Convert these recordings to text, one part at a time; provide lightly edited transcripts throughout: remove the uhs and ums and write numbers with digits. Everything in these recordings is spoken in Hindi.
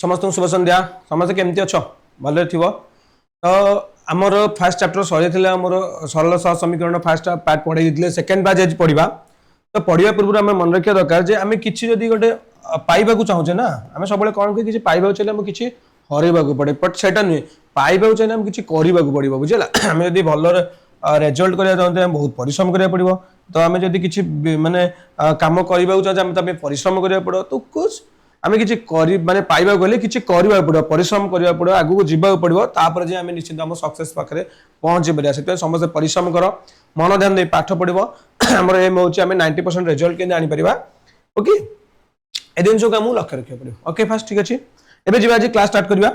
समस्त शुभ संध्या समस्त केमती अच्छ भले थी तो आमर फास्ट चैप्टर सरी आमर सरल सह समीकरण फास्ट पार्ट पढ़े सेकेंड पार्ट आज पढ़ा तो पढ़ा पूर्व आम मन रखा दरकार जे आम कि गोटे पाइबा चाहूचे ना आम सब कौन कि पाइबा चाहिए किसी हरवा पड़े बट से नुहे पाइबा चाहिए आम किसी करने को पड़ो बुझे आम जब भल रेजल्ट करने चाहते हैं बहुत परिश्रम करा पड़ो तो आम जब किसी मानने कम करने चाहते परिश्रम करा पड़ो तो कुछ आम कि माने पाइबा गले किसी करने पड़ो परिश्रम करने पड़ो आगू जावाक पड़ो तापर जे आम निश्चित आम सक्सेस पाखे पहुंची पारा से समस्त परिश्रम कर मन ध्यान दे पाठ पढ़ो आम एम हूँ 90% रिजल्ट के आनीपर ओके ए जिन को आमको लक्ष्य रखा पड़ो ओके फास्ट ठीक अच्छे एवं जी आज क्लास स्टार्ट करवा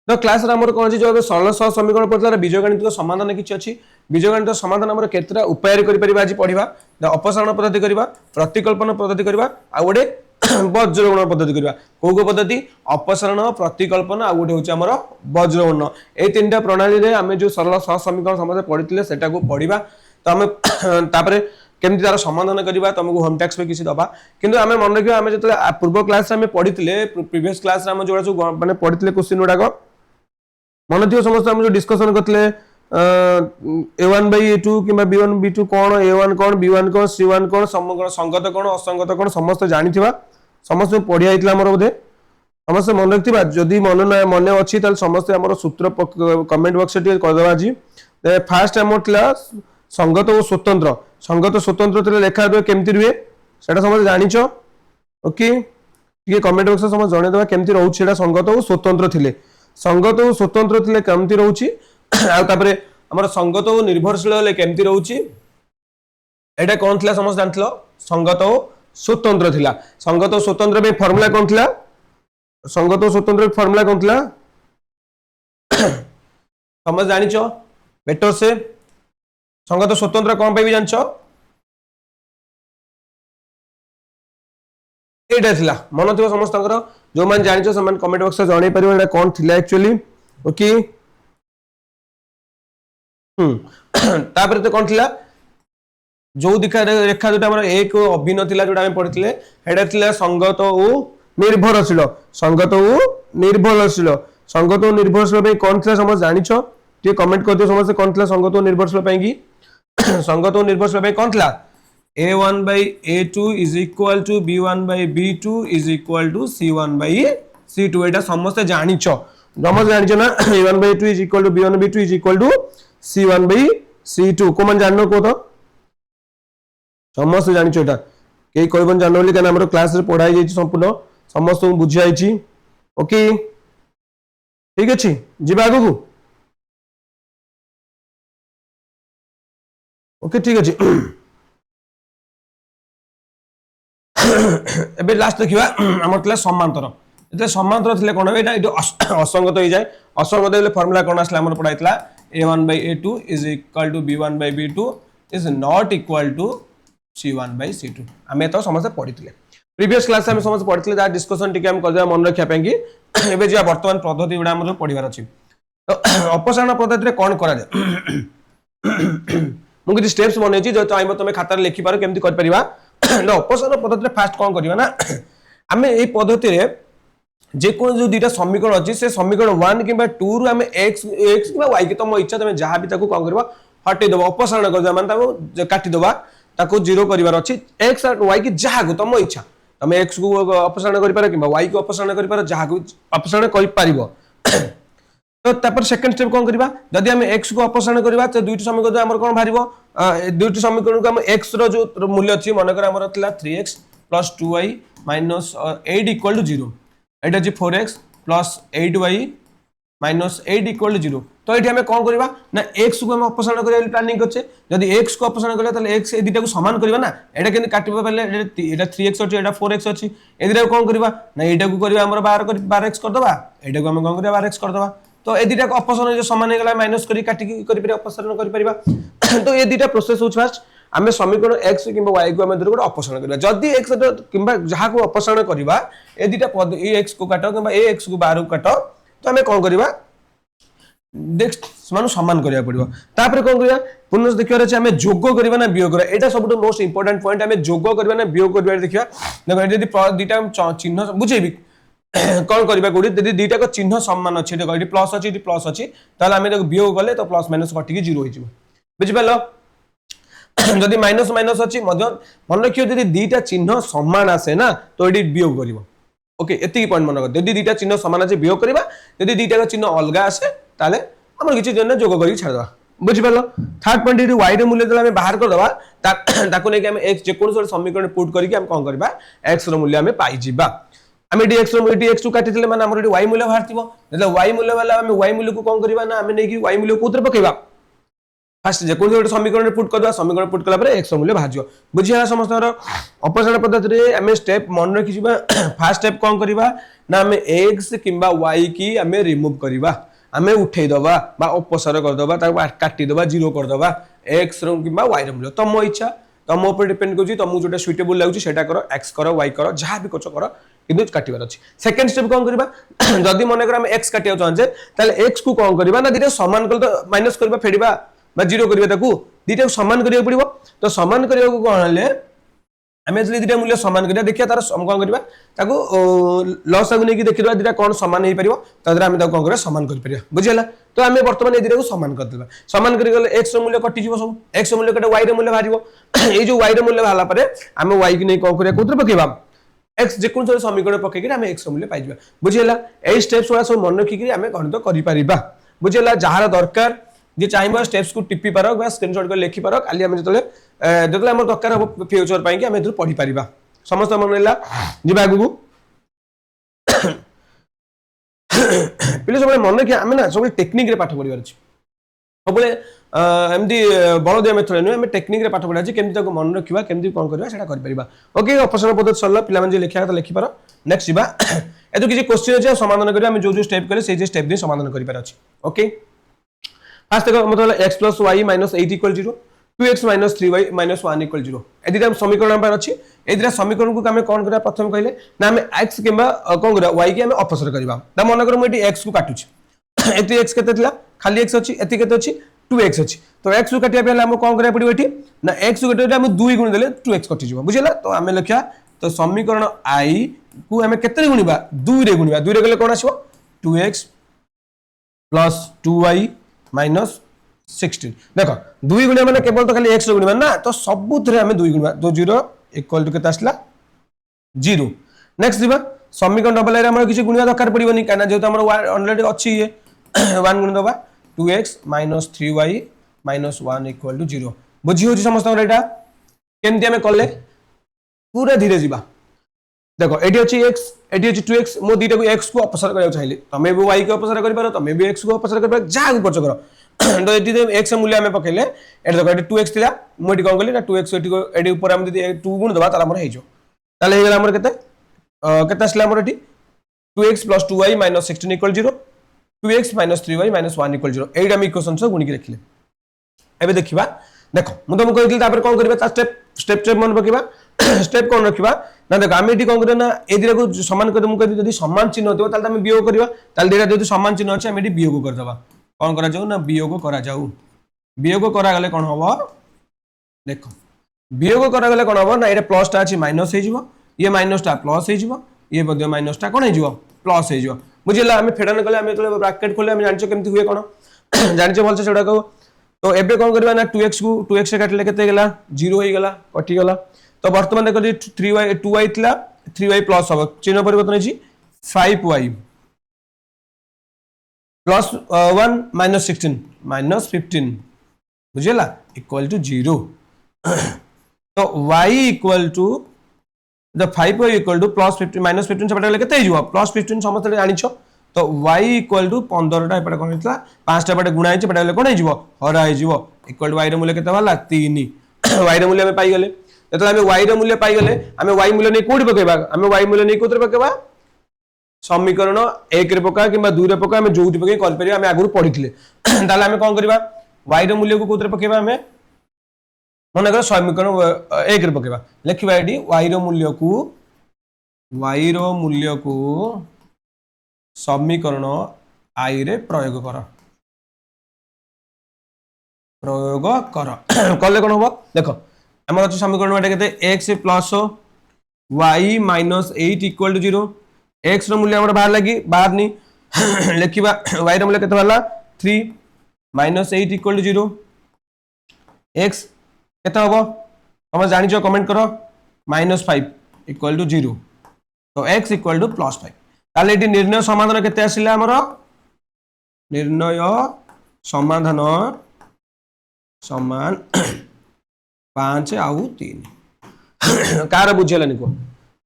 तो क्लास आमर कौन अच्छी जो सरल सह समीकरण पड़ता बीजगणित समाधान किसी अच्छी बीजगणित समाधान आम केतटा उपाय कर आज पढ़ा अपसारण पद्धति करवा प्रतिकल्पन पद्धति करवा आ गोटे वज्रगुण पद्धति करवा कौ पद्धति अपसारण प्रतिकल्पन आ गोटे हूँ आमर वज्रगुण ये तीन प्रणाली में आम जो सरल सह समीकरण समस्त पढ़ी से पढ़ा तो आम तापर केमती तार समाधान करवा तुमको होम टैक्स में किसी दबा किंतु आम मन रखा आम जो पूर्व क्लास में पढ़ी प्रीवियस क्लास जो सब मैंने पढ़ी क्वेश्चन गुड़ाक मन थी समस्त आम जो डिस्कसन करते A1 by A2 कि B1 B2 कौन A1 कौन B1 कौन C1 कौन संगत कौन असंगत कौन समस्त जानी समस्त पढ़िया मोर बोधे समस्त मन रखा जदि मन अच्छी समस्त आम सूत्र कमेंट बॉक्स करदे आज फास्ट आम संगत और स्वतंत्र लेखा केमती रुहे से समस्त जानिच ओके ये कमेंट बॉक्स समस्त जनईदेवा केमती रोचे संगत और स्वतंत्र थे संगत और स्वतंत्र थे केमती रोचे आपर आम संगत और निर्भरशील केमती रोचे एटा कौन थी समस्त जान संगत और स्वतंत्र थिला संगत और स्वतंत्र में फॉर्मूला कौन थिला संगत और स्वतंत्र फॉर्मूला कौन थिला समझ जानिच बेटर से संगत और स्वतंत्र कौन पे भी जानछ एटा थिला मन थी समस्त जो मैंने जानिछ से कमेंट बॉक्स में जणई परिबो एटा कौन थिला एक्चुअली ओके तापर तो कौन थिला जो दिखा रेखा जो एक अभिन्न थिला जोटा पढ़ी हेटा संगत और निर्भरशील संगत और निर्भरशील संगत और निर्भरशील कौन थिला समझ जानिछ टे कमेंट कर दियो समस्त कौन थिला संगत और निर्भरशील संगत और निर्भरशील कौन थिला A1 by A2 is equal to B1 by B2 is equal to C1 by C2 एटा समस्त जानिछ समस्त जानिछ ना A1 by A2 is equal to B1 by B2 is equal to C1 by C2 को मन जाननो को तो समस्त जानिछ एटा के कहबन जाननो बोली कना हमर क्लास रे पढ़ाई जाई संपूर्ण समस्त को बुझाई छी ओके ठीक अछि जिबा आगु को ओके ठीक अछि एबे लास्ट देखिबा हमर क्लास समांतर एते समांतर थिले कोन एटा असंगत हो जाए असंगत हेले फार्मूला कोन आसला हमर पढ़ाइतला A1 by A2 is equal to B1 by B2 is not equal to C1 by C2 आमे तो समस्त पढ़ितले प्रीवियस क्लास में समस्त पढ़ितले दा डिस्कशन टिके हम कर मन रखा पे कि एबे जे वर्तमान पद्धति गुडा हमर पढ़िबार अछि तो अपसारण पद्धति रे कोन करा जाय मु किछि स्टेप्स बनै छी जो चाहबो तमे खाता रे लिखि पारो केमति कर परिबा न अपसारण पद्धति रे फास्ट कोन करबा ना आमे ए पद्धति रे जे कोन जो दुटा समीकरण अछि से समीकरण 1 किबा 2 रु हमें x किबा y के तम इच्छा तमे जहां भी ताको कोन करबा हटे देबा अपसारण कर माने ताको काटी देबा ताको जीरो करिवार अछि x और y की जहां को तम इच्छा तमे x को अपसारण करि पारो किबा y को अपसारण करि पारो जहां को अपसारण करि पारिबो तो तापर सेकंड स्टेप कोन करबा जदि हम x को अपसारण करबा तो दुईटी समीकरण हमर कोन भारिबो दुईटी समीकरण को हम x रो जो मूल्य अछि माने कर हमर थला 3x + 2y - 8 = 0 एटा जी 4x + 8y - 8 = 0 तो एठी हमें कोन करबा ना x को हम अपसारण करिया प्लानिंग करछे जदि x को अपसारण करले ताले x ए दिटा को समान करबा ना एटा केन काटिबा पले एटा 3x अछि एटा 4x अछि ए दिटा को कोन करबा ना एटा को करबा हमर 12x कर दबा एटा को हम कोन करबा 12x कर दबा तो ए दिटा को अपसारण जो समान हे गला माइनस करी काटी करि परिबा अपसारण करि परिबा तो ए दिटा प्रोसेस होछ फास्ट आमे समीकरण x किबा y को आमे दुटा अपसारण करबा जदि x किबा जहा को अपसारण करबा ए दिटा पद ए x को काटो किबा ए x को 12 को काटो तो आमे कोन करबा नेक्स्ट समान समान करिया पड़िबो तापर कोन करिया पुनः देखियो रे आमे जोग करबा ना वियोग करबा एटा सबटो मोस्ट इंपोर्टेंट पॉइंट आमे जोग करबा ना वियोग करबा देखिया देखो यदि दिटा चिन्ह बुझेबी कौन करबा कोडी यदि दुईटा को चिन्ह समान अछि देखो एटी प्लस अछि एटी प्लस अछि ताले आमे देखो वियोग गले तो प्लस माइनस कटि के 0 होई जिवो बुझि पालो जदि माइनस माइनस अछि मध्य मन रखियो यदि दुईटा चिन्ह समान आसे ना तो एटी वियोग करिवो ओके एति पॉइंट मन रख यदि दुईटा चिन्ह समान अछि वियोग करबा यदि दुईटा को चिन्ह अलगा आसे ताले हमर किछि जने जोग करी छाड़ दवा बुझि पालो थर्ड पॉइंट यदि y रे मूल्य दला हम बाहर कर दवा ताको नै कि हम x जे कोन समीकरण पुट करी कि हम कोन करबा x रो मूल्य हम पाई जिबा हम dx रो dx2 काटिथिले माने हमर y मूल्य बाहर थिबो मतलब y मूल्य वाला हम y मूल्य को कोन करबा ना हम नै कि y मूल्य को उतर पकेबा फास्ट जे कोन समीकरण पुट करबा समीकरण पुट कला परे x रो मूल्य बाहर जिवो बुझिया समस्त ऑपरेशन पद्धति रे हम स्टेप मन रखि जिबा फर्स्ट स्टेप कोन करबा ना हम x किबा y की हम रिमूव करबा आमे उठै दबा बा अपसर कर दबा ता काटी दबा जीरो कर दबा x रो किबा y रो मूल्य तम इच्छा तम ऊपर डिपेंड करछि तमु जोटा सुइटेबल लागुछि सेटा करो x करो y करो जहा भी कचो करो किंतु काटिबार अछि सेकंड स्टेप कोन करबा जदी मन कर हम x काटिया चाहछे ताले x को कोन करबा ना दिटा समान कर तो माइनस करबा फेडिबा बा जीरो करबा ताकू दिटा समान करिया पड़िबो तो समान करिया को कोन हले हमें जल्दी दिटा मूल्य समान करिया देखिया तार सम कोन करबा ताकू लॉस आगु नै कि देखिबा दिटा कोन समान हे परिबो तदरा हम ताको कोन करे समान कर परिया बुझियला तो हमें वर्तमान ए दिटा को समान कर देबा समान करि गले x रो मूल्य कटि जिवो सब x रो मूल्य कटे y रो मूल्य भारिबो ए जो y रो मूल्य भाला परे हमें y की नै कोन करिया कोतर पकेबा x जे कोन समीकरण पके कि हमें x रो मूल्य पाइ जिबा बुझियला ए स्टेप्स वाला सब मन रखि कि हमें गणित करि परिबा बुझियला जहार दरकार जे चाहिबा स्टेप्स को टिपी पारो बा स्क्रीनशॉट को लिखि पारो खाली हम जतले जतले हमर दरकार हो फ्यूचर पई कि हम एथु पढि परिबा समस्त मनला जिबा आगु पिले सब मन रखि हम ना सब टेक्निक रे पाठ पढिबार अछि सबले एमदी बळदिया मेथड नै हम टेक्निक रे पाठ पढा अछि केमति ताको मन रखिबा केमति कोन करबा सेटा कर परिबा ओके ऑपरेशन पद्धति सरला पिला मन जे लिखिया त लिखि पारो नेक्स्ट जिबा एतु किछि क्वेश्चन अछि समाधान करिया हम जो स्टेप करे से जे स्टेप दे समाधान करि पार अछि ओके फास्ट देखो मतलब x + y - 8 = 0 2x - 3y - 1 = 0 एदिरा समीकरण पर अछि एदिरा समीकरण को हम कोन करा प्रथम कहले ना हम x किबा कोन करा y के हम अपसर करबा त मन कर म एटी x को काटु छी एति x केते थिला खाली x अछि एति केते अछि 2x अछि तो x को काटिया पहले हम कोन करा पडिबो एटी ना x को काटिया हम 2 गुण देले 2x कटि जिवो बुझिला तो हम लिखिया तो समीकरण i को हम केते गुणिबा 2 रे गुणिबा 2 रे गले कोन आसीबो 2x + 2y - 16 देखो 2 गुणिया माने केवल तो खाली x रो गुणिबा ना तो सबुथरे हम 2 गुणिबा तो 0 = केते आसला 0 नेक्स्ट दिबा समीकरण डबल रे हमर किछि गुणिया दरकार पडिबोनी काना जेतो हमर ऑलरेडी अछि ये 1 गुण दबा 2x - 3y - 1 = 0 बुझी होछि समस्त एटा केमति हम करले पूरा धीरे जिबा देखो एटी अछि x एटी अछि 2x मो दीटा को x को अपसर करया चाहिए तमे भी y को अपसर करि पारो तमे भी x को अपसर करि पारो जा को करो तो एटी x मूल्य हमें पकेले एटी देखो एटी 2x थिला मो एटी कोन कली ना 2x एटी ऊपर हम यदि 2 गुण दबा ताला हमर हे जो ताले हे गेला हमर केते केते असला हमर eighty 2x + 2y - 16 = 0 2x - 3y - 1 = 0 एटा हम इक्वेशन से गुणी के लिखले एबे देखिबा देखो मु तुमको कहइतली तापर कोन करबा ता स्टेप मन पकेबा स्टेप कोन रखिबा ना देखो हम एटी कोन करे ना ए दिरा को समान कर मु कहि यदि समान चिन्ह होतो ताले हम वियोग करबा ताले दिरा यदि समान चिन्ह अछि हम एटी वियोग कर दबा कोन करा जाऊ ना वियोग करा गले कोन होबो देखो वियोग करा गले कोन होबो ना एटा प्लस ता अछि माइनस हे जिवो ये माइनस ता प्लस हे जिवो ये बदे माइनस ता कोन हे जिवो प्लस हे जिवो बुझिला हम फेडन गले हम तो ब्रैकेट खोले हम जानचो केमति हुए कोन जानचो बोलछे सेडा को तो एबे कोन करबा ना 2x को 2x से काटले केते गेला 0 हे गेला कटि गेला तो वर्तमान देखो 3y 2y थिला 3y प्लस हो चिन्ह परिवर्तन अछि 5y + 1 - 16 - 15 बुझिला = 0 तो y = द 5y = +15 - 15 से पटले केते हिजो +15 समस्त जानिछो तो y = 15 टा एपटे कोन हितला 5 टा पटे गुणा हिच पटले कोन हिजो हरा हिजो = y रे मूल्य केते वाला 3 y रे मूल्य हम पाई गेले जतले हम y रे मूल्य पाई गेले हम y मूल्य नै कोडी पकेबा हम y मूल्य नै कोतर पकेबा समीकरण 1 रे पका किबा 2 रे पका हम जोउटी पके कर परिया हम आगुर पढिथिले ताले हम कोन करबा y रे मूल्य को कोतर पकेबा हम मन कर समीकरण 1 रे पकेबा लिखिबा एडी y रो मूल्य को समीकरण i रे प्रयोग कर कले कोन होबो देखो हमर अछि समीकरण एटा केते x + y - 8 = 0 x रो मूल्य हमर बाहर लगी बाहर नी लिखिबा y रो मूल्य केते बाला 3 माइनस 8 इक्वल टू 0 x केते हबो हम जानि छ कमेंट करो -5 इक्वल टू 0 तो x इक्वल टू +5 ताले एटी निर्णय समाधान केते आसिला हमर निर्णय समाधान समान 5 आउ 3 कार बुझेलानी को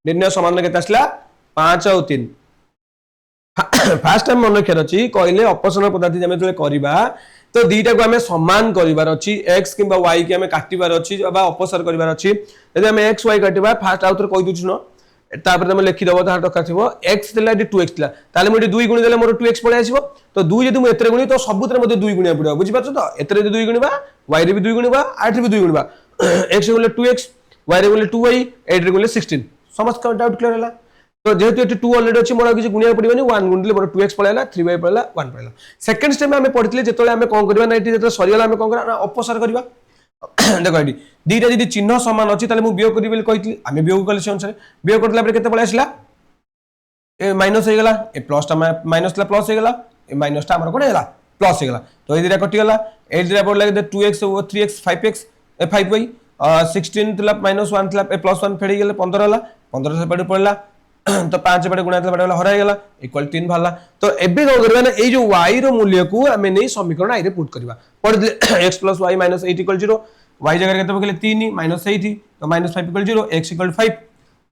निर्णय समाधान केते आसिला 5 आउ 3 फास्ट टाइम मन रखियार अछि कहले अपसरण पद्धति जमे तले करबा तो दीटा को हमें समान करिवार अछि x किबा y के हमें काटिबार अछि बा अपसर करिवार अछि यदि हमें x y काटिबा फास्ट आउतर कहि दुछु न तापर हम लिखि दबो तार दरकार थिबो x थिला 2x थिला ताले मोटी 2 गुणी देले मोर 2x पळे आसीबो तो 2 यदि मु एतरे गुणी तो सबुतरे मध्ये 2 गुणिया पड़ो बुझि पाछो तो एतरे 2 गुणीबा y रे भी 2 गुणीबा r रे भी 2 गुणीबा x रे गुले 2x y रे गुले 2y 8 रे गुले 16 समस्त का डाउट क्लियर होला तो जेहेतु एटी 2 ऑलरेडी अछि मोर किछि गुणिया पड़िबनी 1 गुणिले मोर 2x पळेला 3y पळेला 1 पळेला सेकंड स्टेप में हमें पढितले जेतोले हमें कोन करबा ना एटी जेतो सरियला हमें कोन करबा अपसर करबा देखो एटी दीटा जदी चिन्ह समान अछि ताले मु वियोग करिबे बोली कहितली हमें वियोग करले से अनुसार वियोग करला पर केते पळे आसिला ए माइनस हे गेला ए प्लस ता माइनस ला प्लस हे गेला ए माइनस ता हमर कोन हेला प्लस हे गेला तो ए दीटा कटि गेला ए दीटा पड़ लागे 2x 3x 5x ए 5y 16 तला -1 तला ए +1 फेडी गेले 15 होला 15 से पड़ पड़ला तो 5 बड़े गुणा तला बड़े हरा गेला इक्वल 3 भाला तो एबे को करबा ना ए जो y रो मूल्य को हमें नै समीकरण आई रे पुट करबा पड़ x + y - 8 = 0 y जगह केते बकले 3 -8 तो -5 = 0 x = 5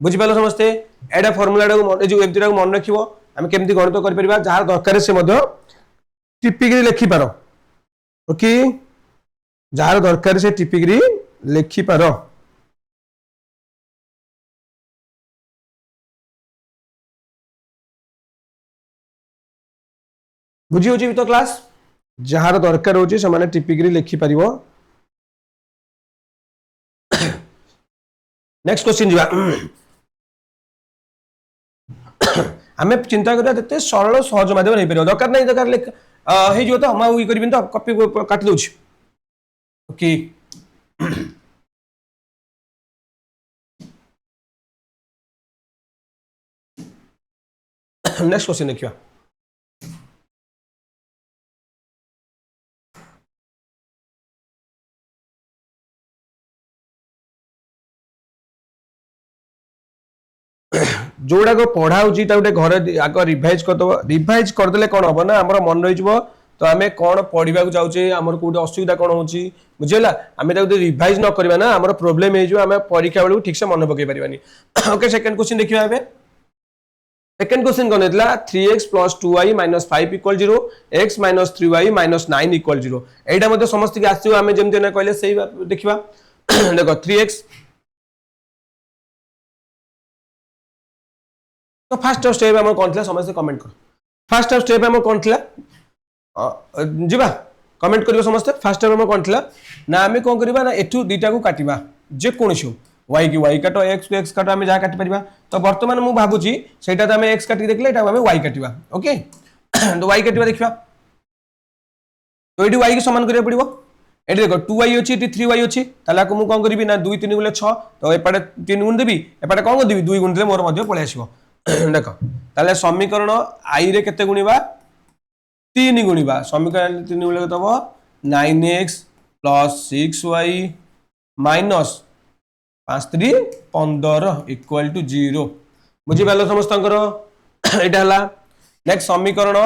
बुझि पालो समझते एडा फार्मूला को ए जो एमती को मन रखिबो हम केमती गणित कर परबा जहार दरकार से मध्य टिपिकरी लिखि पारो ओके जहार दरकार से टिपिकरी लिखि पारो बुझी होची तो क्लास जहार दरकार होची से माने टिपिकरी लिखि परिबो नेक्स्ट क्वेश्चन जीवा हमें चिंता करिया देते सरल सहज माध्यम नहीं परिबो दरकार नहीं दरकार लिख हे जो तो हम उ करबिन तो कॉपी काट दोछि ओके नेक्स्ट क्वेश्चन देखियो जोड़ा को पढ़ा होची ता उटे घर आग रिवाइज कर दो रिवाइज कर देले कोन हो ना हमर मन रहि जबो तो हमें कोन पढिबा को जाउचे हमर कोटे असुविधा कोन होची बुझेला हमें ता रिवाइज न करबा ना हमर प्रॉब्लम हे जो हमें परीक्षा बेलू ठीक से मन पके परिबानी ओके सेकंड क्वेश्चन देखिबा हमें सेकंड क्वेश्चन कोन हेतला 3x + 2y - 5 = 0 x - 3y - 9 = 0 एटा मध्ये समस्त के आसीबो हमें जेमते ना कहले सही देखिबा देखो 3x तो फर्स्ट स्टेप हम कोन थला समस्त कमेंट कर फर्स्ट स्टेप हम कोन थला जीवा कमेंट करियो समस्त फर्स्ट स्टेप हम कोन थला ना हमें कोन करबा ना एठू दीटा को काटिबा जे कोनसु y की y काटो x को x काटो हमें जा काटि परिबा तो वर्तमान मु भाबुची सेटा त हमें x काटि देखले एटा हमें y काटिबा ओके तो y काटिबा देखिबा तो एटी y के समान करिया पड़िबो एटी देखो 2y अछि एटी 3y अछि ताला को मु कोन करबी ना 2 3 गुले 6 तो एपाटे 3 गुण देबी एपाटे कोन देबी 2 गुण देले मोर मध्ये पळे आसीबो देखो ताले समीकरण i रे केते गुणीबा 3 गुणीबा समीकरण 3 गुणले केतबो 9x + 6y - 5 3 15 = 0 बुझी पालो समस्तंकर एटा हला नेक्स्ट समीकरण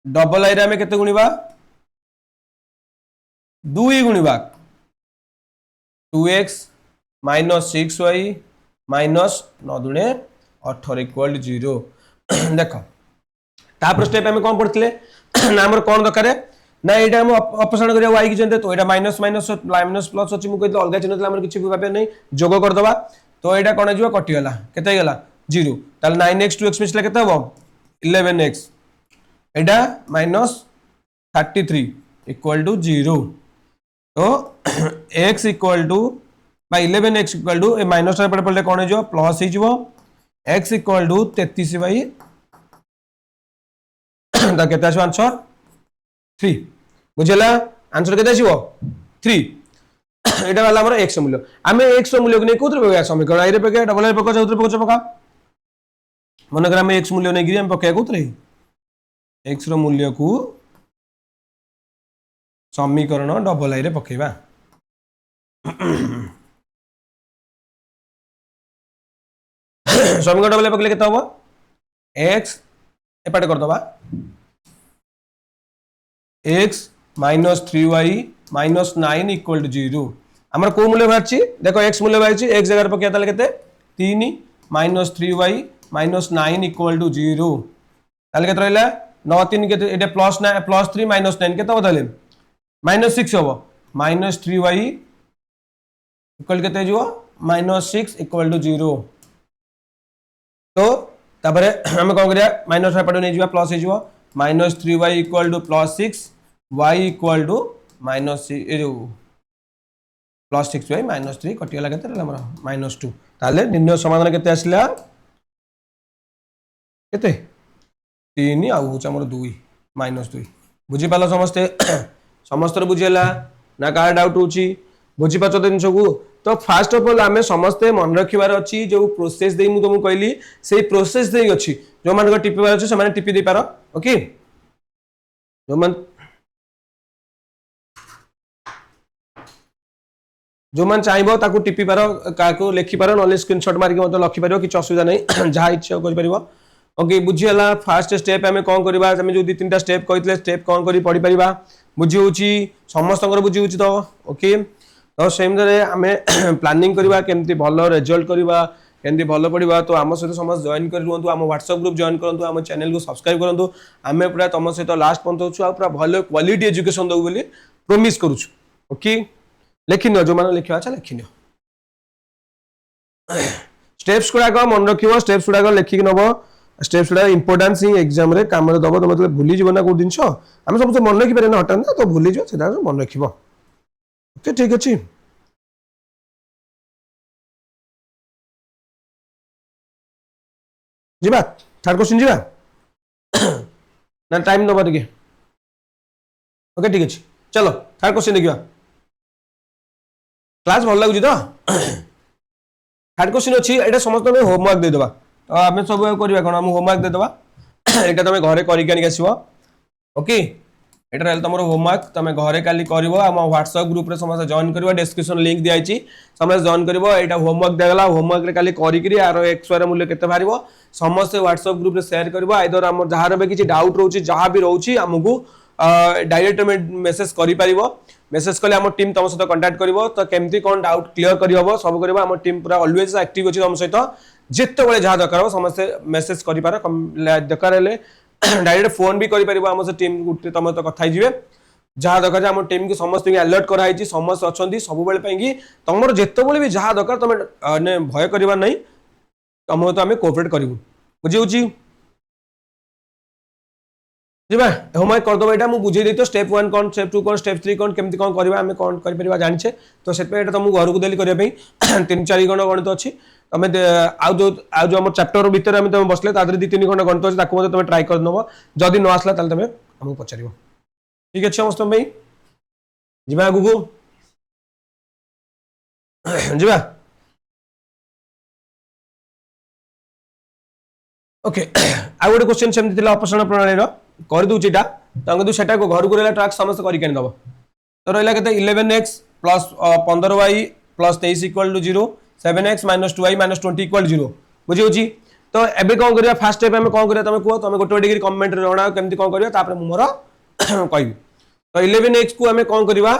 डबल i रे हमें केते गुणीबा 2 गुणीबा 2x - 6y - 9 दुणे 18 = 0 देखो तापर स्टेप हमें कोन पड़तले ना हमर कोन दरकार ना एटा हम अपसारण करिया y की जंते तो एटा माइनस माइनस माइनस प्लस अछि मु कहले अलगा चिन्ह तला हमर किछि भाबे नै जोग कर दबा तो एटा कोन जिवो कटि गेला केते गेला 0 ताल 9x 2x मिसला केते हबो 11x एटा -33 = 0 तो x = 11x = ए माइनस रे पड़े कोन जिवो प्लस ही जिवो x = 33 बाई दा केते आछो आंसर 3 बुझला आंसर केते आछो 3 एटा वाला हमर x मूल्य हमें x मूल्य को नै कोथरे पका समीकरण आइ रे पका डबल रे पका चौथरे पका मनकर आम एक्स मूल्य नहीं पकड़ कौन एक्स रूल्य को समीकरण डबल आई पकेबा समीकरण डबल आई पकड़े केते हम एक्स एपटे करदबा एक्स -3y -9 इक्वल टू 0 आमर को मूल्य बाहर देखो एक्स मूल्य बाहर एक्स जगह पकड़ा ताले केते 3 -3y -9 इक्वल टू 0 ताले केते रहला 9 3 केते एटा +3 -9 केते बदले -6 हो -3y इक्वल केते जो -6 इक्वल टू 0 तो तापरे हम कोन करिया माइनस पटे नै जिवा प्लस हे जिवो -3y equal to +6 y equal to -6 ए जो +6y -3 कटि गला केते हमरा -2 ताले निर्णय समाधान केते आसला केते 3 आ होच हमर 2 -2 बुझी पालो समस्ते समस्त बुझीला ना का डाउट होची बुझी पाचो दिन सबु तो फास्ट ऑफ ऑल आमे समस्ते मन रखिबार अछि जो प्रोसेस देई मु तुमको कहली सेही प्रोसेस देई अछि जो मान को टिपि बार अछि से माने टिपि दे पारो ओके जो मन चाहबो ताकू टिपि पारो काको लिखि पारो नॉलेज स्क्रीनशॉट मार के मत लिखि पारो कि असुविधा नहीं जहा इच्छा कर परिबो ओके बुझी हला फर्स्ट स्टेप हमें कोन करबा हमें जो 2-3टा स्टेप कहइतले स्टेप कोन करी पढी परिबा बुझी होची समस्त बुझी होची तो ओके तो सेम दरे हमें प्लानिंग करबा केमती भलो रिजल्ट करबा केमती भलो पढिबा तो आम सहित समस्त जॉइन कर रुंतु आम व्हाट्सएप ग्रुप जॉइन करंतु आम चैनल को सब्सक्राइब करंतु हमें पूरा तम सहित लास्ट पहुंचू आ पूरा भलो क्वालिटी एजुकेशन दउ बोली प्रॉमिस करूछु ओके लेखिनो जो मान लिखिबा अच्छा लेखिनो स्टेप्स गुडा को मन रखिबो स्टेप्स गुडा को लिखि नबो स्टेप्स गुडा इंपोर्टेंस ही एग्जाम रे काम रे दबो तो मतलब भूली जीवना को दिनछ हम सब मन रखि पारे ना हटन ना तो भूली जो सेटा मन रखिबो ओके ठीक अछि जीवा थर्ड क्वेश्चन जीवा ना टाइम दबा देके ओके ठीक अछि चलो थर्ड क्वेश्चन देखिबा क्लास भल लागु तो थर्ड क्वेश्चन अछि एटा समस्त में होमवर्क दे देबा तो आमे सब करबा कोन हम होमवर्क दे देबा एटा तमे घरे करि के आसीबो ओके एटा रहल तमरो होमवर्क तमे घरे काली करबो हम व्हाट्सएप ग्रुप रे समस्त जॉइन करबो डिस्क्रिप्शन लिंक दिया छि समस्त जॉइन करबो एटा होमवर्क देगला होमवर्क रे काली करि करी आरो एक्स वाय मूल्य केते भारिबो समस्त व्हाट्सएप ग्रुप रे शेयर करबो आइदर हम जहार बे किछि डाउट रहउछि जहा भी रहउछि हमकु डायरेक्ट मेसेज करि परिबो मेसेज कले हम टीम तम सहित कांटेक्ट करिवो तो केमती कोन डाउट क्लियर करि हबो सब करिवो हम टीम पूरा ऑलवेज एक्टिव अछि तम सहित जेते बेले जहा दरकार हो समस्त मेसेज करि पारो दरकार हेले डायरेक्ट फोन भी करि परिबो हम से टीम गुटे तम सहित कथा जिवे जहा दरकार हम टीम के समस्त के अलर्ट करा हिची समस्त अछंती सब बेले पई कि तमरो जेते बेले भी जहा दरकार तमे ने भय करिबा नहीं तम तो हमें कोऑपरेट करिवो बुझी होची जीवा होमवर्क कर दो एटा मु बुझे दे तो स्टेप 1 कोन स्टेप 2 कोन स्टेप 3 कोन केमती कोन करबा हमें कोन करि परिबा जानिछे तो सेट पे एटा तुम घर को देली करिया पई 3-4 घंटा गणित अछि तमे आ जो हमर चैप्टर भीतर हम तमे बसले तादरे 2-3 घंटा गणित अछि ताको तमे ट्राई कर नबो जदी न आसला ताले तमे हमहु पचारिबो ठीक अछि समस्त भाई जीवा गुगु जीवा ओके आ गोटे क्वेश्चन सेमति थिला अपसरण प्रणाली रो कर दउ चिटा तंग दु सेटा को घर को रेला ट्रैक समस्त करि केन दबो तो रहला केते 11x + 15y + 23 equal to 0 7x - 2y - 20 equal 0 बुझी होची तो एबे कोन करिया फर्स्ट स्टेप में कोन करिया तमे को तमे गोटे डिग्री कमेंट रे जणा केमति कोन करिया तापर मु मोर कहबी तो 11x को हमें कोन करिवा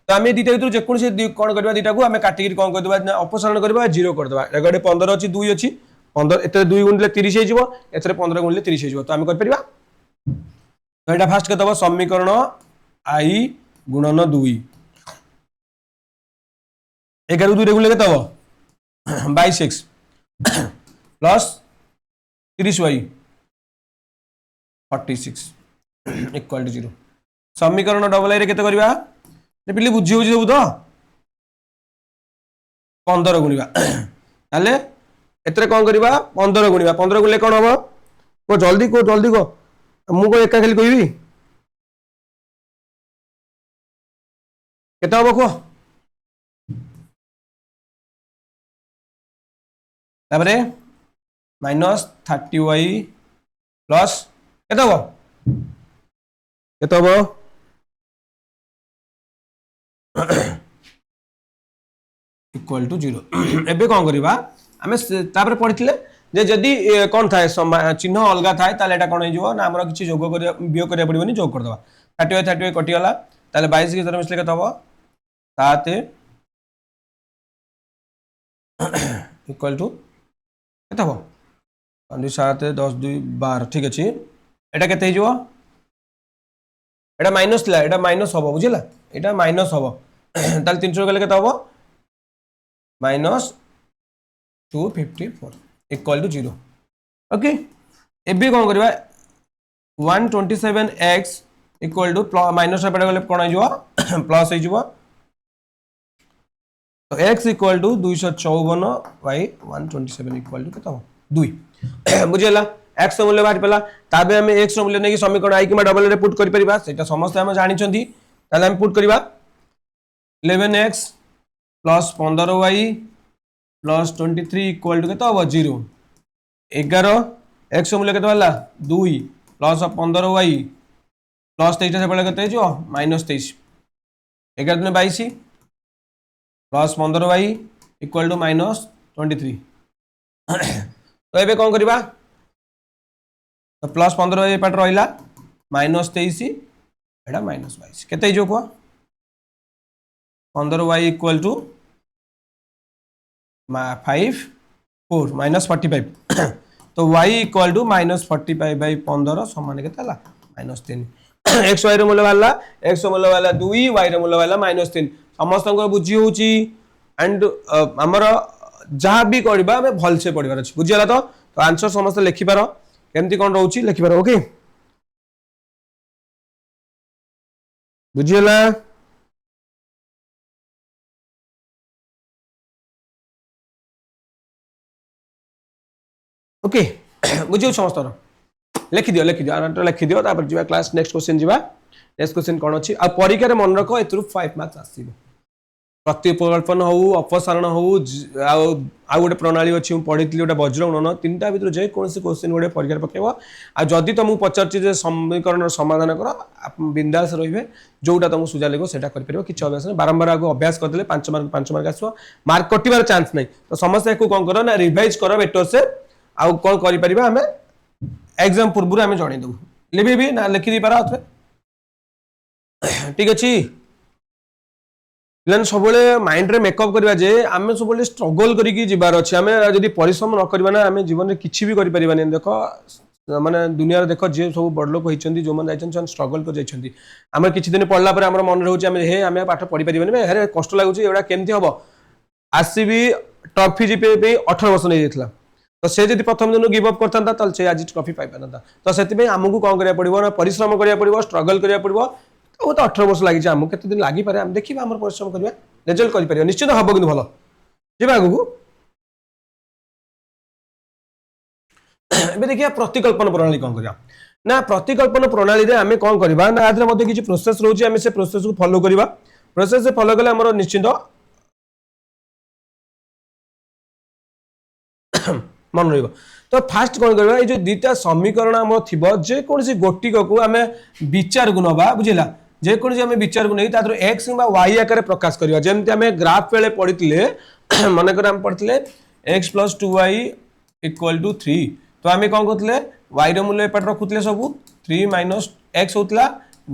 तो हमें दीटा भीतर जे कोन से कोन करिवा दीटा को हमें काटी कोन कर देबा अपसरण करबा 0 कर देबा एगडे 15 अछि 2 अछि 15 एते 2 गुणले 30 हे जिवो एतरे 15 गुणले 30 हे जिवो तो हमें कर परिबा तो एटा फास्ट के दबो समीकरण i गुणन 2 11 2 रे गुणले केते दबो 22x plus 30y 46 equal to 0 समीकरण डबल आई रे केते करबा ने पिली बुझी होजी सब तो 15 गुणिबा ताले एतरे कोन करबा 15 गुणिबा 15 गुणले कोन हबो को जल्दी को मु को एका खाली कहबी केते हबो को ताबरे माइनस 30y प्लस केते हबो इक्वल टू 0 एबे कोन करबा आमे तापर पढिथिले जे जदी कोन थाए चिन्ह अलगा थाए ताले एटा कोन हिजो ना हमरा किछि जोग कर बियोग करिया पड़िबनी जोग कर दबा 30y कटि गला ताले 22 के तरह मिसले केते हबो 7 इक्वल टू केते हबो 7 10 2 12 ठीक अछि एटा केते हिजो एटा माइनस ला एटा माइनस हबो बुझिला एटा माइनस हबो ताले 300 गले केते हबो माइनस 254 इक्वल टू 0 ओके एबे कोन करबा 127x इक्वल टू माइनस एपटे गले कोन आइजो प्लस आइजो तो x equal to 254 y 127 equal to केता 2 बुझिला x मूल्य बाहर पला ताबे हम x मूल्य नै कि समीकरण आई कि डबल रे पुट करि परिबा सेटा समस्त हम जानि छथि ताले हम पुट करिबा 11x plus 15y plus 23 equal to केता 0 11 x मूल्य केता वाला 2 प्लस 15y प्लस 23 से पड़े केते जो माइनस 23 11 में 22 plus 15y equal to minus 23 तो एबे कोन करबा तो प्लस 15y पाट रहिला माइनस 23 एडा माइनस 22 केते जो को 15y इक्वल टू 5 4 माइनस 45 तो y equal to minus 45 by 15 समान केते ला माइनस 3 x y रे मूल्य वाला x मूल्य वाला 2 y रे मूल्य वाला माइनस 3 समस्त को बुझी होची एंड हमर जहां भी करबा हमें भल से पढिबार अछि बुझियला तो आंसर समस्त लिखि पारो केमती कोन रहउची लिखि पारो ओके बुझियला ओके बुझियो समस्त लिखि दियो आंसर लिखि दियो तापर जिबा क्लास नेक्स्ट क्वेश्चन जिबा नेक्स्ट क्वेश्चन कोन अछि आ परीक्षा रे मन रखो एथरु 5 मार्क्स आसीबो प्रत्युपकल्पन हो अपसारण हो आ गोटे प्रणाली अच्छी पढ़ी गोटे वज्र उन्नयन तीनटा भर जे कौन क्वेश्चन गोटे परीक्षा पकेब आ जदि तुमको पचार समीकरण समाधान कर बिंदास रे जोटा तुमको सुझा लगे से किसी अभ्यास नहीं बारंबार आगे अभ्यास करदे 5 मार्क आस मार्क कटार चांस नहीं तो समस्त को कौन कर ना रिवाइज कर बेटर से आउ कौन कर आम एग्जाम पूर्व आम जनईदेव लिखी भी ना लिखिदी पार ठीक अच्छे पिलान सब माइंड रे मेकअप करबा जे आमे सब स्ट्रगल करिकी जिबार अछि आमे जदी परिश्रम न करबा ना आमे जीवन रे किछि भी करि परिबानी देखो माने दुनिया रे देखो जे सब बड़ लोक होइचंदी जो मन जाइचन स्ट्रगल कर जाइचंदी आमे किछि दिन पढला पर हमर मन रहउछि आमे हे आमे पाठ पढि परिबानी बे हेरे कष्ट लागुछि एडा केमथि हबो आरसीबी ट्रॉफी जीपे पे 18 वर्ष नै जेतला तो से जदी प्रथम दिन गिव अप करथांता तल से आज ट्रॉफी पाइ पानता तो सेति पे हमकु कोन करिया पड़िबो ना परिश्रम करिया पड़िबो स्ट्रगल करिया पड़िबो वो तो 18 वर्ष लगी आमको केते दिन लागि पारे हम देखिबा हमर परिश्रम करबा रिजल्ट करि परिबा निश्चित हबो किंतु भलो जेबा आगु एबे देखिया प्रतिकल्पन प्रणाली कोन करिया ना प्रतिकल्पन प्रणाली रे हमें कोन करबा ना आदरे मध्ये किछि प्रोसेस रहउछि हमें से प्रोसेस को फॉलो करबा प्रोसेस से फॉलो करले हमर निश्चित मन रहइबो तो फास्ट कोन करबा ए जो दुटा समीकरण हम थिबो जे कोनसी गोटी को हमें विचार गुण बा बुझिला जे कोनसी हमें विचार गुण तादर x किबा y आकार प्रकाश करबा जेमति हमें ग्राफ बेले पढितले माने कर हम पढितले x + 2y = 3 तो हमें कोन करतले y रो मूल्य एपट रखुतले सब 3 - x होतला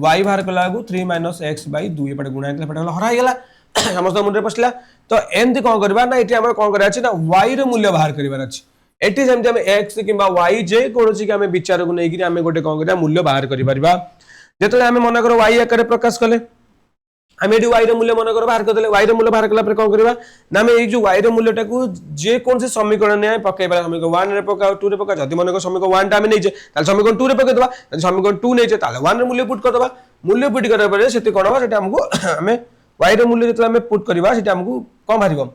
y बाहर कला को 3 - x/2 एपट गुणा हेतले एपट हरा गेला समस्त मुंडे पसला तो एमति कोन करबा ना एटी हमर कोन करा अछि ना y रो मूल्य बाहर करबार अछि एटी जेमति हम x किबा y जे कोनसी के हमें विचार को नै कि हमें गोटे कोन करा मूल्य बाहर करि परिबा जेतले हमें मन करो y आकार प्रकाश कले हमें एडी y रो मूल्य मन करो बाहर कर देले y रो मूल्य बाहर कला पर कोन करबा ना हमें ए जो y रो मूल्यटा को जे कोनसी समीकरण ने पकेबा समीकरण 1 रे पकाओ 2 रे पका जदि मन को समीकरण 1 टा हमें नै जे ताल समीकरण 2 रे पके देबा जदि समीकरण 2 नै जे ताल 1 रे मूल्य पुट कर देबा मूल्य पुट करबा पर सेति कोन होबा सेटा हमको हमें y रो मूल्य जेतले हमें पुट करबा सेटा हमको कम बाहरिबो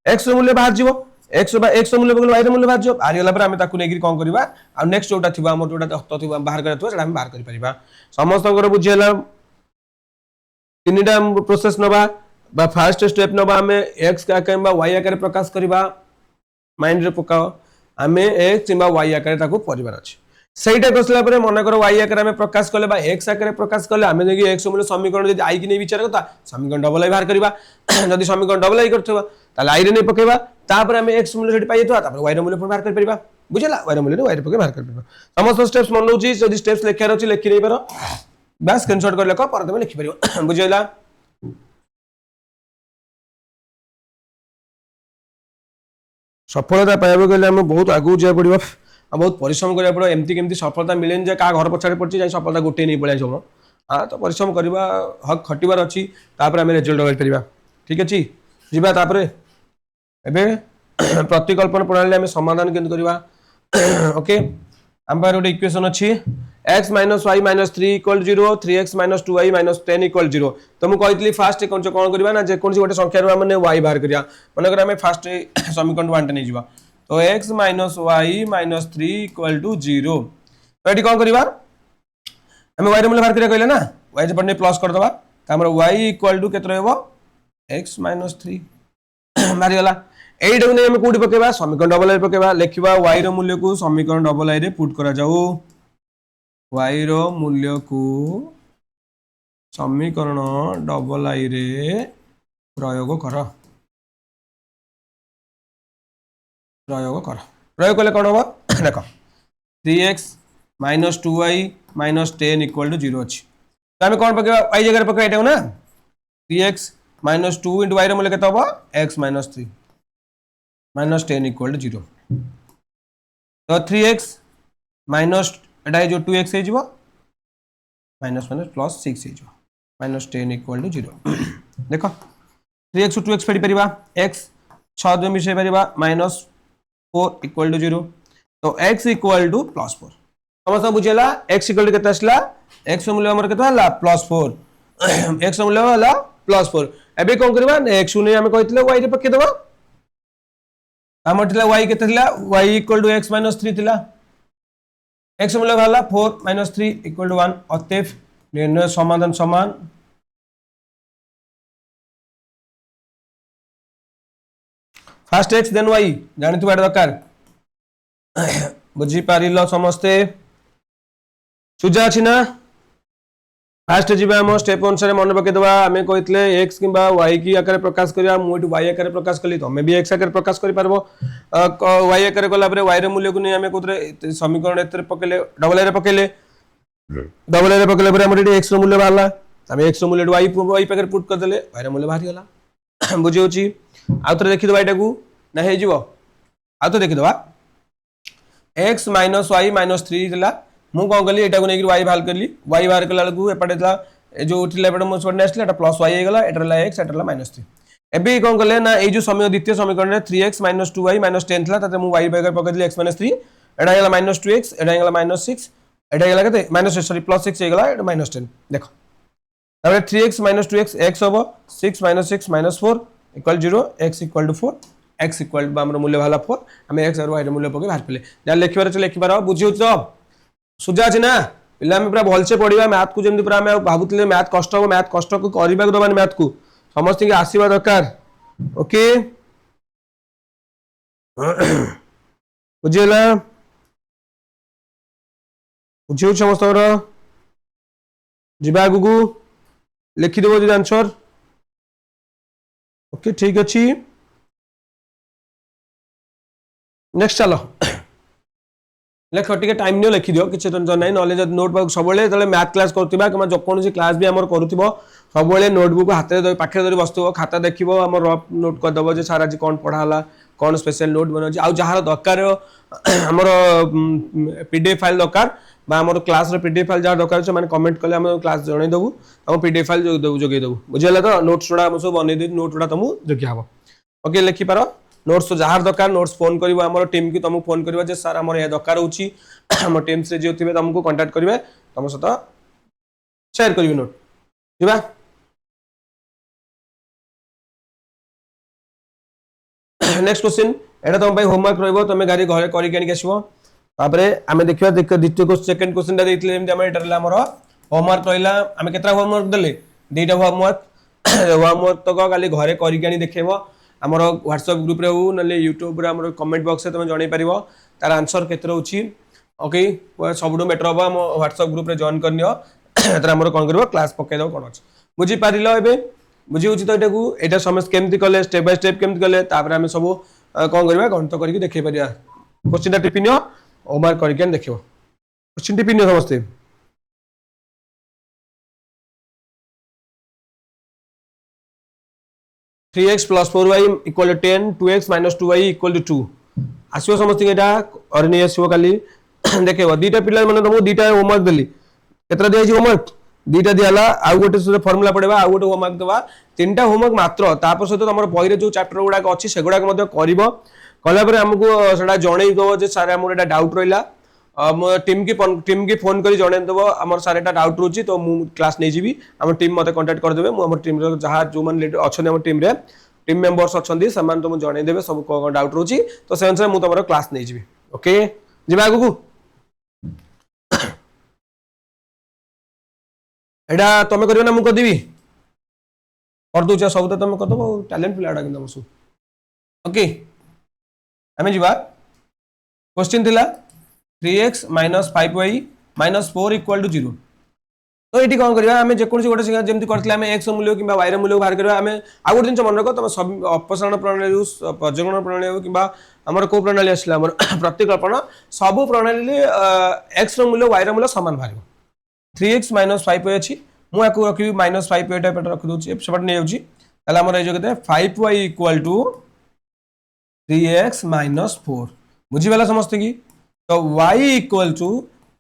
x रो मूल्य बाहर जीवो x मूल्य बगल y रो मूल्य बाहर जो आरि गला पर हमें ताकु नेगिरी कोन करबा आ नेक्स्ट जोटा थिबा हमर जोटा तत्व थिबा बाहर करथबा सेटा हम बाहर करि परिबा समस्त को बुझियला तीनटा प्रोसेस नबा बा फर्स्ट स्टेप नबा हमें x का आकार बा y आकार प्रकाश करबा माइंड रे पकाओ आमे x किंबा y आकार ताको परिवार अछि सेटा कसला परे मन कर y आकार में प्रकाश कले बा x आकार प्रकाश कले आमे देखि x मूल्य समीकरण जदि i की नै विचार करता समीकरण डबल i बाहर करबा जदि समीकरण डबल i करथबा ताले i रे नै पकेबा तापर आमे x मूल्य सेठी पाइथबा तापर y रे मूल्य बाहर कर परिबा बुझला y रे मूल्य y रे पके बाहर कर परिबा समस्त स्टेप्स मन होची जदि स्टेप्स लेखार अछि लेखि नै पारो बस स्क्रीनशॉट कर लेको पर तमे लिखि परिबो बुझैला सफलता पाइबा गले हम बहुत आगु जा पड़िबो बहुत परिश्रम करिया पड़ो एमती केमती सफलता मिलेन जे का घर पछाड़े पड़ची जाई सफलता गोटे नै पळे सब हां तो परिश्रम करबा हक खटिबार अछि तापर हम रिजल्ट होई परिबा ठीक अछि जिबा तापर एबे प्रतिकल्पन प्रणाली हम समाधान केन करबा ओके हम बार ଗୋଟେ इक्वेशन अछि x - y - 3 = 0 3x - 2y - 10 = 0 तो मु कहितली फास्ट कोन करबा ना जे कोन गोटे संख्या रो हमने y बाहर करिया माने कर हम फास्ट समीकरण 1 नै जिबा तो x - y - 3 = 0 तो एटी कोन करबा हम y रे मूल्य बाहर करिया कहले ना y जे पड़ने प्लस कर दबा त हमर y = केत रहबो x - 3 मारि गला एइड ने हम कोडी पकेबा समीकरण डबल आई पकेबा लिखिबा y रो मूल्य को समीकरण डबल आई रे पुट करा जाऊ y रो मूल्य को समीकरण डबल आई रे प्रयोग कर प्रयोग कले कोन हो देखो 3x - 2y - 10 = 0 अछि त हम कोन पकेबा y जगह पकेबा एटा ना 3x - 2 * y रो मूल्य केत हो x - 3 - 10 = 0 तो 3x माइनस एटा जो 2x है जीवो माइनस माइनस प्लस 6 है जीवो -10 = 0 देखो 3x 2x फेडी परिबा x 6 दो मिसे परिबा -4 = 0 तो x = +4 समस्त बुझेला x = केते असला x मूल्य हमर केते हला +4 x मूल्य हला +4 एबे कोन करबा x ने हम कहितले y रे पके देबा हमर थिला y केते थिला y = x - 3 थिला x मूल्य हला 4 - 3 = 1 अतएव निर्णय समाधान समान फास्ट x देन y जानितु बाड दरकार बुझी पारिलो समस्ते सुजा अछि ना फास्ट जीवा हम स्टेप अनुसार मन पके दबा हमें कहितले x किबा y की आकार प्रकाश करिया मोट y आकार प्रकाश कली तो हमें भी x आकार प्रकाश करि परबो y आकार कला परे y रे मूल्य को नै हमें कोतरे समीकरण एतरे पकेले डबल a रे पकेले परे हमर x रो मूल्य बाहरला हमें x रो मूल्य y आकार पुट कर देले y रे मूल्य बाहरी गला बुझी होची आउतरे देखि दबा एटा को ना हे जीवो आउतो देखि दबा x - y - 3 दिला मु कोन गली एटा को नै y बाहर करली y बाहर कला को एपटे था जो उठिला एपटे मो सोडने आसला एटा प्लस y हे गला एटा ला x एटा ला -3 एबे कोन गले ना ए जो समय द्वितीय समीकरण रे 3x - 2y - 10 थला तते मु y बाहर पके दिले x - 3 एटा हे गला -2x एटा हे गला -6 एटा हे गला केते सॉरी +6 हे गला एटा -10 देखो तबे 3x - 2x x होबो 6 - 6 - 4 = 0 x = 4 x = हमर मूल्य भाला 4 हमें x और y रे मूल्य पके बाहर पेले जा लेखिबार छ लेखिबार बुझियो तो सुजा अछि ना पिला में पूरा भल से पढिबा मैथ को जेमि पूरा मैं भाबुतले मैथ कष्ट को करबा दबानी मैथ को समस्त के आशीर्वाद दरकार ओके बुझियला बुझियो समस्त रो जिबा गुगु लिखि देबो जे आंसर ओके ठीक अछि नेक्स्ट चलो लेख टिके टाइम नियो लिखि दियो किछ टेंशन नै नॉलेज नोटबुक सबले तले मैथ क्लास करतिबा कमा जो कोनसी क्लास भी हमर करूतिबो सबले नोटबुक हाथे पाखे धरि बस्तुबो खाता देखिबो हमर रफ नोट कर दबो जे सारा जी कोन पढाला कोन स्पेशल नोट बनोजी आ जहार दरकार हमर पीडीएफ फाइल दरकार बा हमर क्लास रे पीडीएफ फाइल जहार दरकार छ माने कमेंट कले हम क्लास जणै दबु हम पीडीएफ फाइल जोगे दबु बुझियला तो नोट्स जोडा हम सब बनै दे नोट जोडा तुम जोग्य हबो ओके लिखि पारो नोट्स तो जहार दरकार नोट्स फोन करिवो हमर टीम की तुमको फोन करिवो जे सर हमर या दरकार होची हमर टीम से जे थिबे तुमको कांटेक्ट करिवे तुम सत शेयर करिवे नोट जिबा नेक्स्ट क्वेश्चन एटा तुम भाई होमवर्क रहइबो तुम गाड़ी घरे करि केनि केसबो तापरे हमें देखिबा द्वितीय को सेकंड क्वेश्चन दा देथिले एमति हम एटा हमर होमवर्क रहिला हमें केतरा होमवर्क देले दुईटा होमवर्क तो गाली घरे करि केनि देखैबो आमर व्हाट्सएप ग्रुप रे हो ना यूट्यूब रे आमर कमेंट बॉक्स में तुम जन पार तार आंसर केते रोची ओके सबुठू बेटर हम आम व्हाट्सएप ग्रुप रे जॉइन करनियो आमर कौन कर क्लास पकई दो कौन अच्छे बुझी पार ए बुझी हो तो यहाँ समस्त केमती कले स्टेप बाय स्टेप केमती कले आम सब कौन करवा गणित करके देखे पार क्वेश्चन टिपि नियो होमवर्क करके देख क्वेश्चन टिपि नियो समस्ते 3x plus 4y equal to 10 2x minus 2y equal to 2 आसो समस्त एटा और नहीं आसो खाली देखो दीटा पिला माने तुमको दीटा होमवर्क देली केतरा दिया छी होमवर्क दीटा दियाला आ गोटे से फार्मूला पढेबा आ गोटे होमवर्क देबा तीनटा होमवर्क मात्र तापर सहित हमर बही रे जो चैप्टर गुडा अछि सेगुडा के मध्ये करबो कला पर हमको सेडा जणै दो जे सारे हमर एटा डाउट रहिला टीम की फोन करी जणे देबो हमर सारे एटा डाउट रोची तो मु क्लास नै जीवी हमर टीम मते कांटेक्ट कर देबे मु हमर टीम रे जहा जो मन अछन हमर टीम रे टीम मेंबर्स अछंदी समान तो मु जणे देबे सब को डाउट रोची तो से अनुसार मु तमरो क्लास नै जीवी ओके जिबा आगु एडा तमे करियो ना मु कर देबी कर दू सब तो तमे कर दबो टैलेंट पिलाडा किंदा मसु ओके हमें जीवा क्वेश्चन थिला 3x minus 5y minus 4 equal to 0 तो ये कौन करबा हमें जे कोन गोटे जेमति करथले हमें x मूल्य किबा y मूल्य बाहर करबा हमें आ गोटे दिन मन रखो तुम सब अपसारण प्रणाली प्रजनन प्रणाली हो किबा हमर को प्रणाली आसला हमर प्रतिकल्पना सब प्रणाली x रो मूल्य y रो मूल्य समान बाहर 3x minus 5y अछि मु याको रखि minus 5y टा पेट रख दोछि सेपट नै होछि तला हमर ए जो केते 5y equal to 3x minus 4 बुझी वाला समझते की तो y equal to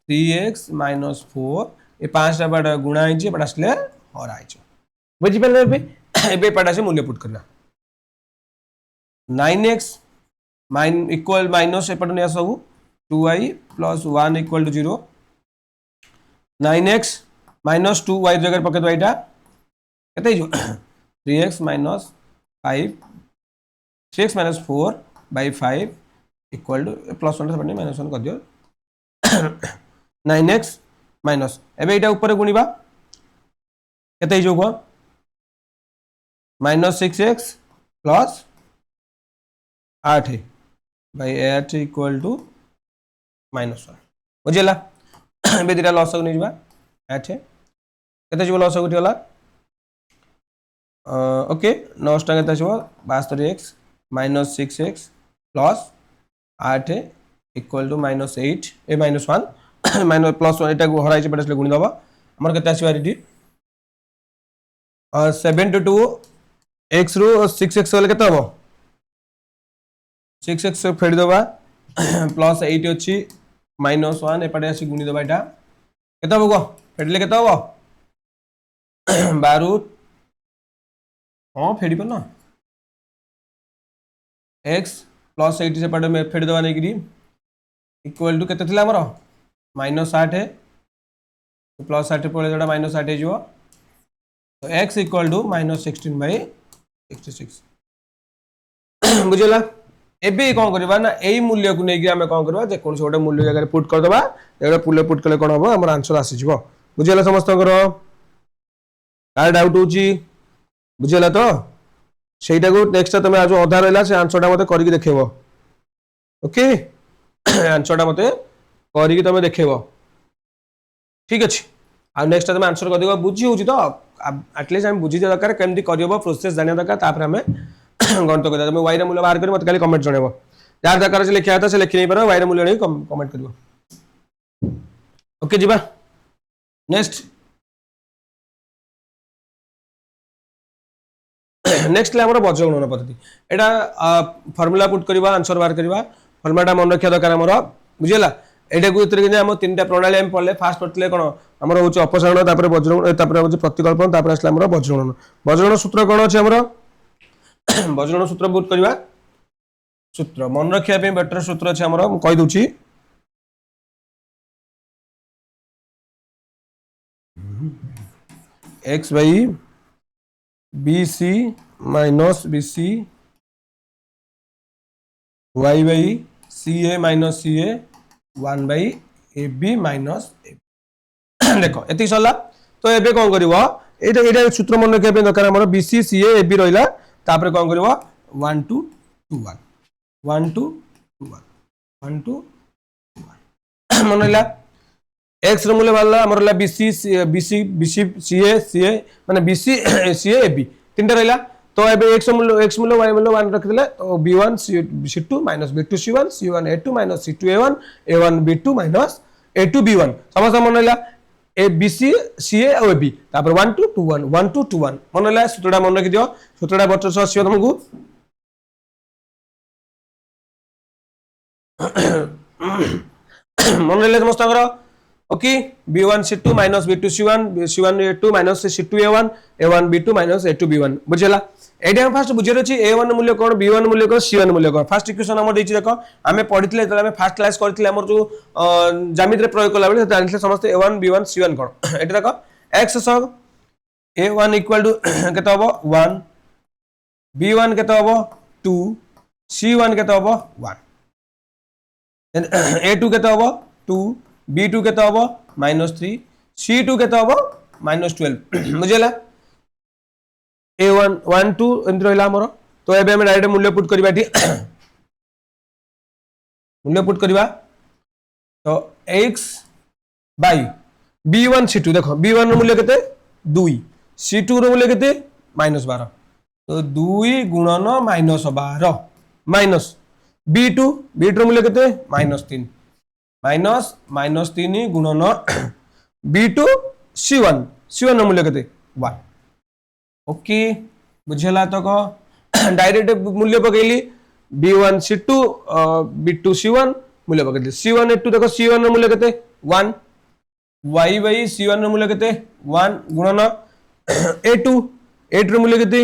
3x minus 4 ये पांचटा बड़ा गुणा है बड़ा असले और आई बुझी पले बे पड़ा से मूल्य पुट करना 9x इक्वल माइनस एपट ने सब 2y plus 1 equal to 0 9x minus 2y जगह पके तो एटा केते जो 3x minus 5 3x minus 4 by 5 equal two plus 1 से माइनस 1 कर दियो 9x माइनस एबे एटा ऊपर गुणीबा केते जो को -6x plus 8 by 8 equal to -1 बुझिला एबे दिरा लॉस नै जिबा 8 केते जो लॉस उठिला ओके 9 टा केते जो 72x -6x plus 8 equal to -8 ए -1 माइनस प्लस 1 एटा हराई छै पडसले गुणी दबा हमर केते आसी बारीटी 72 x रो 6x वाले केते हबो 6x फेड दबा प्लस 8 अछि -1 एपटे आसी गुणी दबा एटा केते हबो फेडले केते हबो 12 हां फेडी पर ना x प्लस 8 से पड़े में फेड दवा नहीं इक्वल टू केते थिला हमरो -8 है तो प्लस 8 पड़े जोड़ा -8 है जो तो x इक्वल टू -16 by 66 बुझला एबे कोन करबा ना एई मूल्य को नेकी हमें कोन करबा जे कोन से गोटे मूल्य जगह पुट कर दबा एटा मूल्य पुट कले कोन हो हमर आंसर आसी जिवो बुझला समस्त करो का डाउट होची बुझला तो सेटा को नेक्स्ट तुम आज अधा रहला से आंसर मते करके देखेबो ओके आंसर मते करके तुम देखेबो ठीक अछि आ नेक्स्ट तुम आंसर कर देबो बुझी होची तो एटलीस्ट हम बुझी दरकार केमती करबो प्रोसेस जानिया दरकार तापर हमें गणित कर तुम y रे मूल्य बाहर कर मते खाली कमेंट जणेबो यार दरकार से लिखिया था से लिखि नै पारो y रे मूल्य नै कमेंट करबो ओके जीबा नेक्स्ट नेक्स्ट ले हमर बज्रगुणन पद्धति एटा फार्मूला पुट करबा आंसर बाहर करबा फार्मूलाटा मन रखिया दरकार हमर बुझिला एटा को उतर के हम तीनटा प्रणाली हम पढ़ले फास्ट पढ़ले कोन हमर होची अपसारण तापर वज्रगुणन तापर होची प्रतिकल्पन तापर असला हमर वज्रगुणन सूत्र कोन अछि हमर वज्रगुणन सूत्र पुट करबा सूत्र मन रखिया पे बेटर सूत्र अछि हमर हम कहि दोची x by BC minus BC y by CA minus CA 1 by AB minus AB देखो एति सरला तो एबे कोन करबो एटा सूत्र मन रखे दरकार हमर BC CA AB रहइला तापर कोन करबो 1 2 2 1 1 2 2 1 1 2 मन रहा एक्स रो मूल्य बाहर आमर रहा BC BC BC CA CA माने बीसी सीए एबी तीनटा रहा तो ये एक्स मूल्य वाई मूल्य 1 रखिले तो b1 c2 minus b2 c1 c1 a2 minus c2 a1 a1 b2 minus a2 b1 समस्त मन रहा ए बी सी सी ए और बी तापर 1 2 2 1 1 2 2 1 मन रहा सूत्रटा मन रखि दियो सूत्रटा बच्चों आसीबो तुमको मन रहा समस्त okay b1 c2 minus b2 c1 c1 a2 minus c2 a1 a1 b2 minus a2 b1 बुझला एटा हम फास्ट बुझिर अछि a1 मूल्य कोन b1 मूल्य कोन c1 मूल्य कोन फास्ट इक्वेशन हम देछि देखो हमें पढितले तले हमें फास्ट क्लास करथिले हमर जो ज्यामिति रे प्रयोग कला बेले जानिले समस्त a1 b1 c1 कोन एटा देखो x सब a1 इक्वल टू केते हबो 1 b1 केते हबो 2 c1 केते हबो 1 a2 केते हबो 2 b2 केते हबो -3 c2 केते हबो -12 बुझला a1 1 2 एंत रहला हमर तो एबे हम डायरेक्ट मूल्य पुट करबा ठी मूल्य पुट करबा तो x बाय b1 c2 देखो b1 रो मूल्य केते 2 c2 रो मूल्य केते -12 तो 2 गुणन -12 माइनस b2 रो मूल्य केते -3 माइनस -3 गुणन b2 c1 रो मूल्य केते 1 ओके बुझला तो को डायरेक्ट मूल्य पकेली b1 c2 b2 c1 मूल्य पकेली c1 a2 देखो c1 रो मूल्य केते 1 y बाय c1 रो मूल्य केते 1 गुणन a2 रो मूल्य केते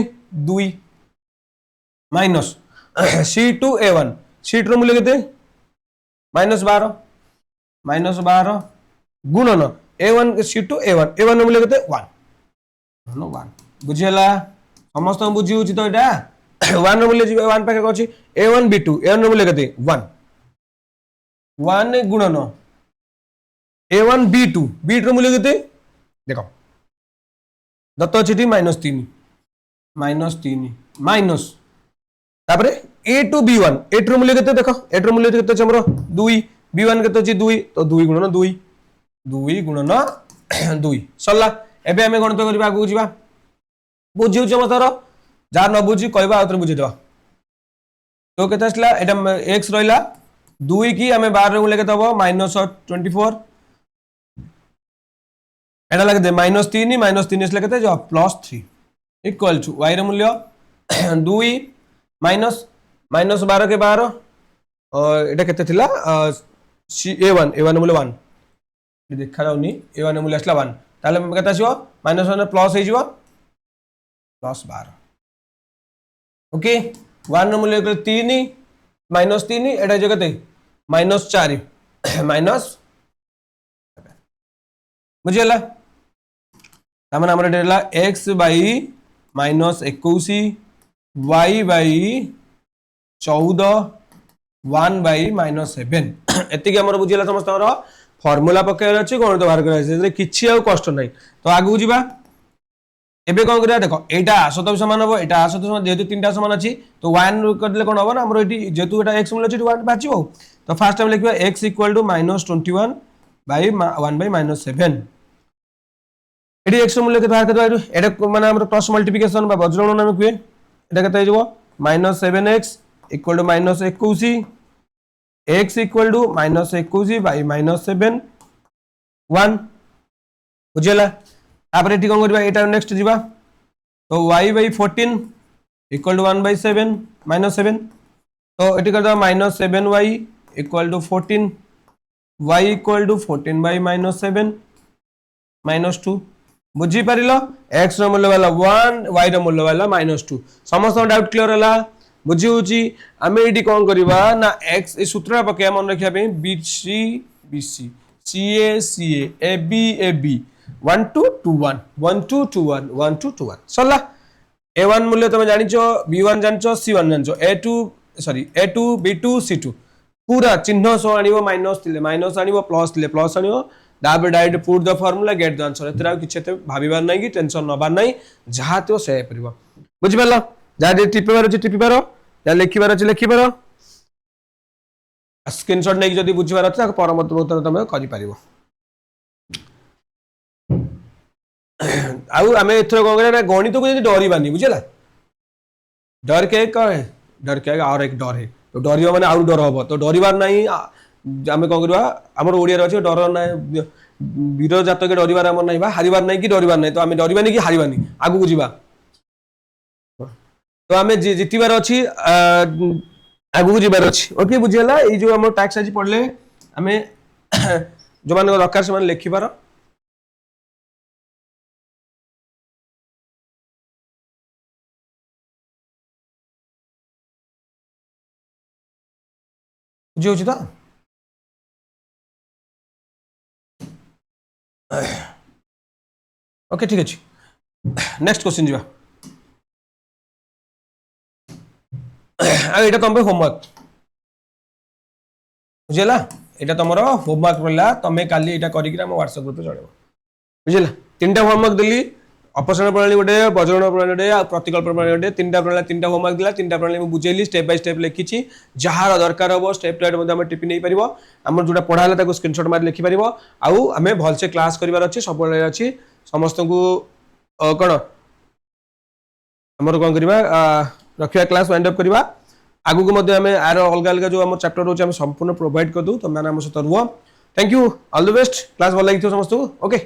2 माइनस c2 a1 c2 रो मूल्य केते -12 गुणन a1 c2 a1 रो मूल्य केते 1 बुझिला समस्त बुझी होची तो एटा 1 रो मूल्य 1 पाके अछि a1 b2 a1 रो मूल्य केते 1 गुणन a1 b2 b2 रो मूल्य केते देखो दत्त अछि -3 माइनस तापरे a2 b1 a2 रो मूल्य केते देखो a2 रो मूल्य केते अछि हमरो 2 b1 केते अछि 2 तो 2 गुणन 2 सल्ला एबे हमें गणित करबा आगु जिबा बुझिउ छ मतर जा न बुझी कहबा आउतर बुझी देबा तो केते असला एटा x रहला 2 की हमें 12 रे मूल्य केते हबो -24 एटा लगे दे -3 इसले केते जो +3 इक्वल टू y रे मूल्य 2 -12 के 12 और एटा केते थिला a1 मूल्य 1 देखा जाउनी a1 मूल्य असला 1 ताले केते आसीबो -1 प्लस हे जिवो +12 ओके 1 मूल्य 3 -3 एटा जो केते -4 बुझिला तामन हमर डेला x by -21 y by 14 1 by -7 एति के हमर बुझिला समस्त हमर फार्मूला पकेर अछि गणित बाहर कर अछि किछि आ कष्ट नै तो आगु जिबा एबे कोन करिया देखो एटा आसत समान हो एटा आसत समान जेतु तीनटा समान अछि तो 1 कर देले कोन हो ना हमर एटी जेतु एटा x मूल्य अछि 1 बाचिबो तो फर्स्ट टाइम लिखबा x = -21 बाय 1 बाय -7 एटी x मूल्य के बाहर कर दो एटा माने हमर क्रॉस मल्टीप्लिकेशन बा वज्रगुणन नाम कुए एटा कते हिजबो -7x = -21 x = -21 बाय -7 1 बुझला तापर एटी कोन करबा एटा नेक्स्ट जिबा तो y / 14 = 1 / 7 -7 तो एटी कर दो -7y = 14 y = 14 / -7 -2 बुझी परिलो x रो मूल्य वाला 1 y रो मूल्य वाला -2 समस्त डाउट क्लियर हला बुझी होची हमें एटी कोन करबा ना x ए सूत्र पके मन रखिया पे bc bc ca ca ab ab 1 2 2 1 1 2 2 1 1 2 2 1 सल्ला a1 मूल्य तुम जानिचो b1 जानिचो c1 जानिचो a2 b2 c2 पूरा चिन्ह सो आनिबो माइनस आनिबो प्लस आनिबो दाबे direct put the formula get the answer एतरा किछते भाबिबार नै कि टेंशन नबार नै जहा तो से परबो बुझि परला जा टिपिबार अछि टिपिबार या लिखिबार अछि लिखिबार स्क्रीनशॉट नहीं जदि बुझिबार अछि ताको परमत उत्तर तमे करि परिबो आउ आमे एथरो कोन गणित को जदि डरिबानी बुझिला डर के कहे डर के और एक डर है तो डरियो माने आउ डर हबो तो डरिबार नहीं आमे कोन करबा हमर ओडिया रे अछि डर नहीं वीर जात के डरिबार हमर नहीं बा हारिबार नहीं कि डरिबार नहीं तो आमे डरिबानी कि हारिबानी आगु को जिबा तो आमे जितिबार अछि आगु को जिबार अछि ओके बुझियला ए जो हमर टैक्स आज पढले आमे जो मान दरकार से मान लिखिबार बुझि होछि त ओके ठीक अछि नेक्स्ट क्वेश्चन जिबा आ एटा तमे होमवर्क बुझिला एटा तमरो होमवर्क पड़ला तमे काली एटा करी कि हम व्हाट्सएप ग्रुप पे चढेबो बुझिला तीनटा होमवर्क देली अपसरण प्रणाली गोटे बजगण प्रणाली गोटे आ प्रतिकल्प प्रणाली गोटे तीनटा प्रणाली तीनटा होमवर्क दिला तीनटा प्रणाली मैं बुझेली स्टेप बाय स्टेप लिखिछि जहार दरकार हो स्टेप राइट मध्ये हम टिपि नै परिबो हमर जोटा पढाला ताको स्क्रीनशॉट मार लिखि परिबो आउ हमें भल से क्लास करिवार अछि सब अछि समस्त को कोन हमर कोन करिबा रखिया क्लास वाइंड अप करिबा आगु को मध्ये हमें आरो अलग अलग जो हमर चैप्टर रोच हम संपूर्ण प्रोवाइड कर दू तो मैंने हम सतर हुआ thank you all the best class भल लागि समस्त ओके